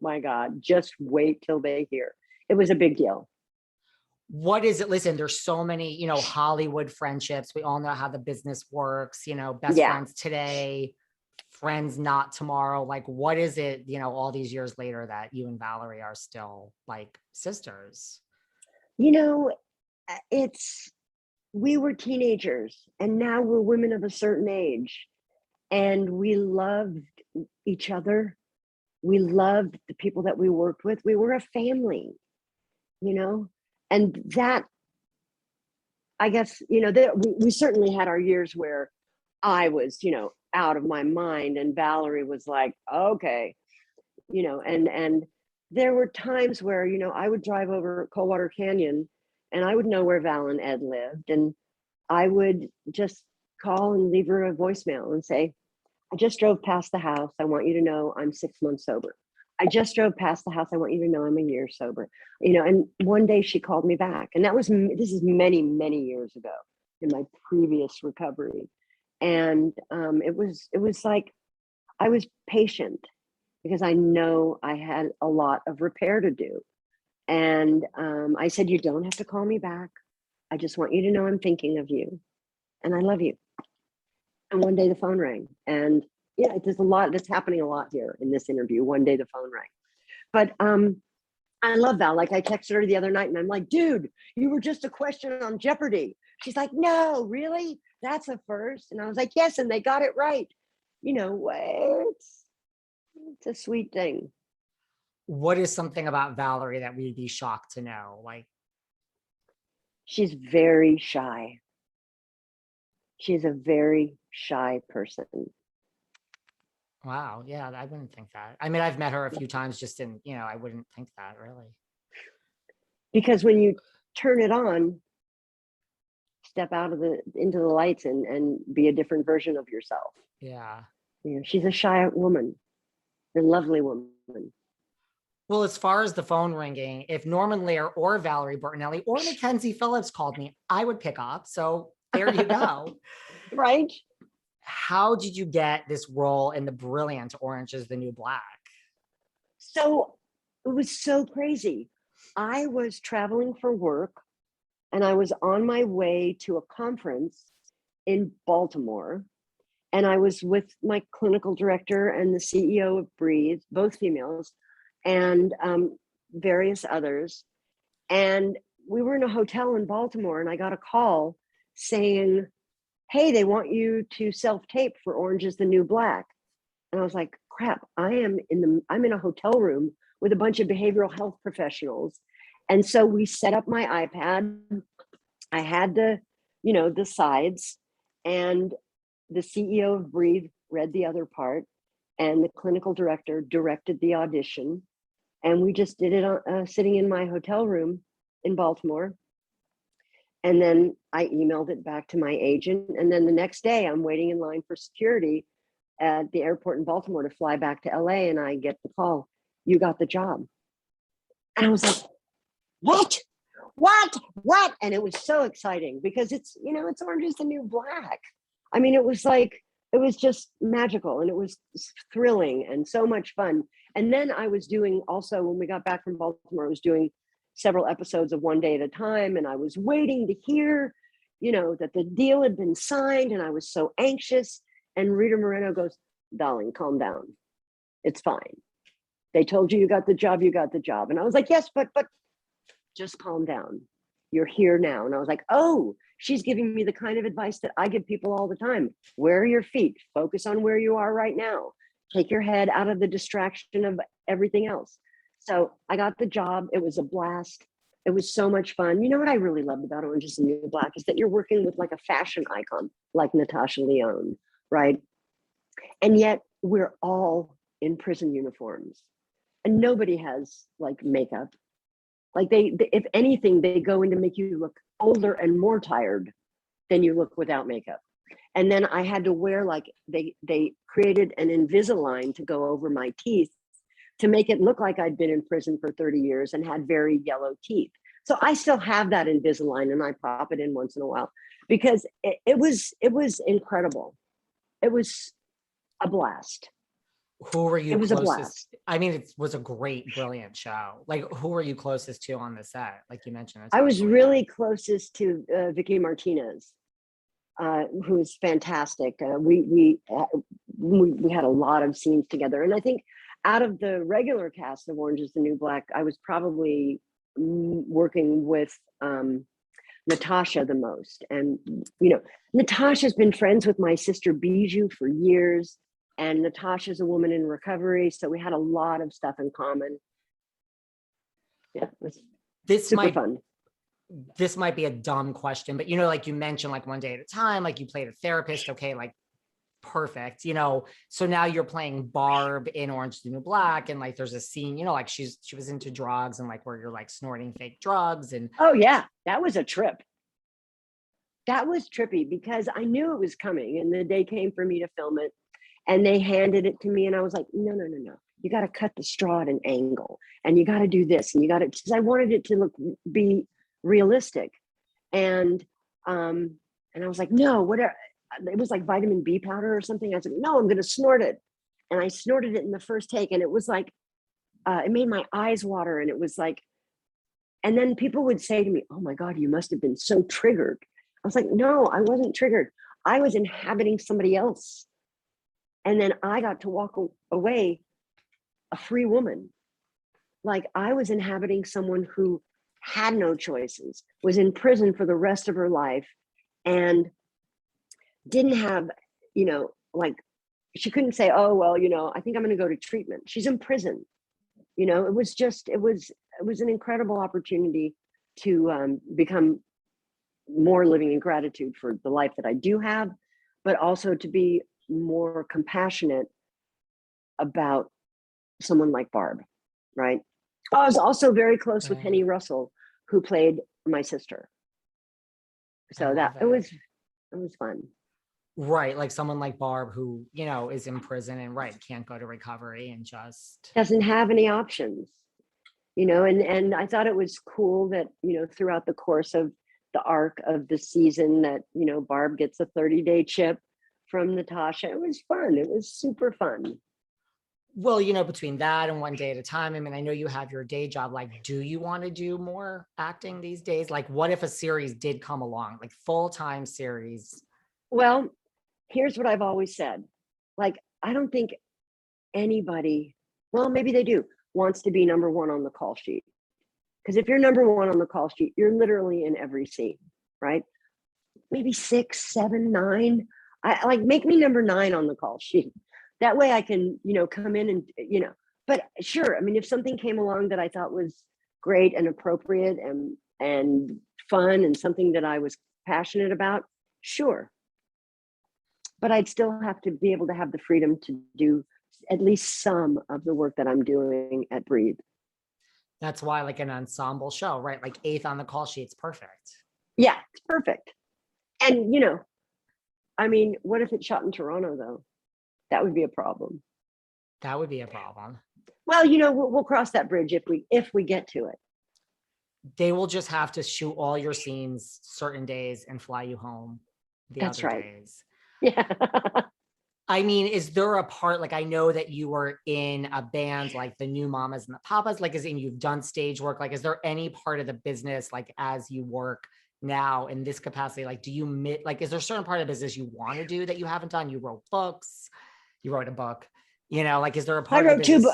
my God, just wait till they hear. It was a big deal. What is it? Listen, there's so many, you know, Hollywood friendships. We all know how the business works, you know, best friends today, friends not tomorrow. Like, what is it, you know, all these years later that you and Valerie are still like sisters? You know, we were teenagers and now we're women of a certain age, and we loved each other. We loved the people that we worked with. We were a family, you know, and that, I guess, you know, we certainly had our years where I was, you know, out of my mind and Valerie was like, okay, you know, and there were times where, you know, I would drive over Coldwater Canyon and I would know where Val and Ed lived, and I would just call and leave her a voicemail and say, I just drove past the house. I want you to know I'm 6 months sober. I just drove past the house. I want you to know I'm a year sober. You know, and one day she called me back, and this is many, many years ago in my previous recovery. And it was like I was patient because I know I had a lot of repair to do. And I said, you don't have to call me back. I just want you to know I'm thinking of you and I love you. And one day the phone rang, and yeah, there's a lot that's happening a lot here in this interview. One day the phone rang. But I love Val. Like, I texted her the other night and I'm like, dude, you were just a question on Jeopardy. She's like, no, really? That's a first. And I was like, yes, and they got it right. You know, it's a sweet thing. What is something about Valerie that we'd be shocked to know? Like, she's very shy. She's a very shy person. wow. Yeah, I wouldn't think that. I mean, I've met her a few times, just in, you know, I wouldn't think that really. Because when you turn it on, step out of into the lights and be a different version of yourself. Yeah. You know, she's a shy woman, a lovely woman. Well, as far as the phone ringing, if Norman Lear or Valerie Bertinelli or Mackenzie Phillips called me, I would pick up. So there you go. Right? How did you get this role in the brilliant Orange is the New Black? So it was so crazy. I was traveling for work and I was on my way to a conference in Baltimore. And I was with my clinical director and the CEO of Breathe, both females, and various others. And we were in a hotel in Baltimore, and I got a call saying, hey, they want you to self-tape for Orange is the New Black. And I was like, crap, I'm in a hotel room with a bunch of behavioral health professionals. And so we set up my iPad. I had the sides, and the CEO of Breathe read the other part, and the clinical director directed the audition. And we just did it sitting in my hotel room in Baltimore. And then I emailed it back to my agent. And then the next day I'm waiting in line for security at the airport in Baltimore to fly back to LA. And I get the call, you got the job. And I was like, what? And it was so exciting because it's Orange is the New Black. I mean, it was just magical, and it was thrilling and so much fun. And then I was doing also, when we got back from Baltimore, I was doing several episodes of One Day at a Time, and I was waiting to hear, that the deal had been signed, and I was so anxious. And Rita Moreno goes, darling, calm down. It's fine. They told you got the job, you got the job. And I was like, yes, but just calm down. You're here now. And I was like, oh, she's giving me the kind of advice that I give people all the time. Where are your feet? Focus on where you are right now. Take your head out of the distraction of everything else. So I got the job. It was a blast. It was so much fun. You know what I really loved about Orange is the New Black is that you're working with like a fashion icon, like Natasha Lyonne, right? And yet we're all in prison uniforms, and nobody has like makeup. Like they, if anything, they go in to make you look older and more tired than you look without makeup. And then I had to wear, like, they created an Invisalign to go over my teeth to make it look like I'd been in prison for 30 years and had very yellow teeth. So I still have that Invisalign, and I pop it in once in a while because it was incredible. It was a blast. Who were you It was a closest? blast. I mean, it was a great, brilliant show. Like, who were you closest to on the set? Like you mentioned, I was Natasha. really closest to Vicky Martinez, who's fantastic. We had a lot of scenes together, and I think out of the regular cast of Orange Is the New Black, I was probably working with Natasha the most. And Natasha's been friends with my sister Bijou for years, and Natasha's a woman in recovery, so we had a lot of stuff in common. Yeah, it was super fun. This might be a dumb question, but like you mentioned, like One Day at a Time, like you played a therapist. Okay, like perfect. So now you're playing Barb in Orange is the New Black, and like there's a scene, like she was into drugs, and like where you're like snorting fake drugs. And oh yeah, that was a trip. That was trippy because I knew it was coming, and the day came for me to film it, and they handed it to me, and I was like, no, you got to cut the straw at an angle, and you got to do this, and you got to, because I wanted it to be realistic. And I was like, no, whatever. It was like vitamin B powder or something. I was like, no, I'm going to snort it. And I snorted it in the first take. And it was like, it made my eyes water. And it was like, and then people would say to me, oh my God, you must have been so triggered. I was like, no, I wasn't triggered. I was inhabiting somebody else. And then I got to walk away a free woman. Like I was inhabiting someone who had no choices, was in prison for the rest of her life, and didn't have, like she couldn't say, oh, well, I think I'm going to go to treatment. She's in prison. It was an incredible opportunity to become more living in gratitude for the life that I do have, but also to be more compassionate about someone like Barb, right? I was also very close with Henny Russell, who played my sister. So it was fun. Right, like someone like Barb who, is in prison and can't go to recovery and just doesn't have any options, and I thought it was cool that, throughout the course of the arc of the season that, Barb gets a 30-day chip from Natasha. It was fun. It was super fun. Well, between that and One Day at a Time, I mean, I know you have your day job. Like, do you want to do more acting these days? Like, what if a series did come along, like full-time series? Well, here's what I've always said. Like, I don't think anybody, well, maybe they do, wants to be number one on the call sheet. Because if you're number one on the call sheet, you're literally in every scene, right? Maybe 6, 7, 9. I like, make me number 9 on the call sheet. That way I can, come in and, but sure. I mean, if something came along that I thought was great and appropriate and fun and something that I was passionate about, sure. But I'd still have to be able to have the freedom to do at least some of the work that I'm doing at Breathe. That's why like an ensemble show, right? Like 8th on the call sheet's perfect. Yeah, it's perfect. And, I mean, what if it's shot in Toronto though? That would be a problem. That would be a problem. Well, we'll cross that bridge if we get to it. They will just have to shoot all your scenes certain days and fly you home the other days. Yeah. I mean, is there a part, like, I know that you were in a band like the New Mamas and the Papas, like, you've done stage work. Like, is there any part of the business, like, as you work now in this capacity, like, is there a certain part of the business you want to do that you haven't done? You wrote books, you wrote a book, like, is there a part of the business?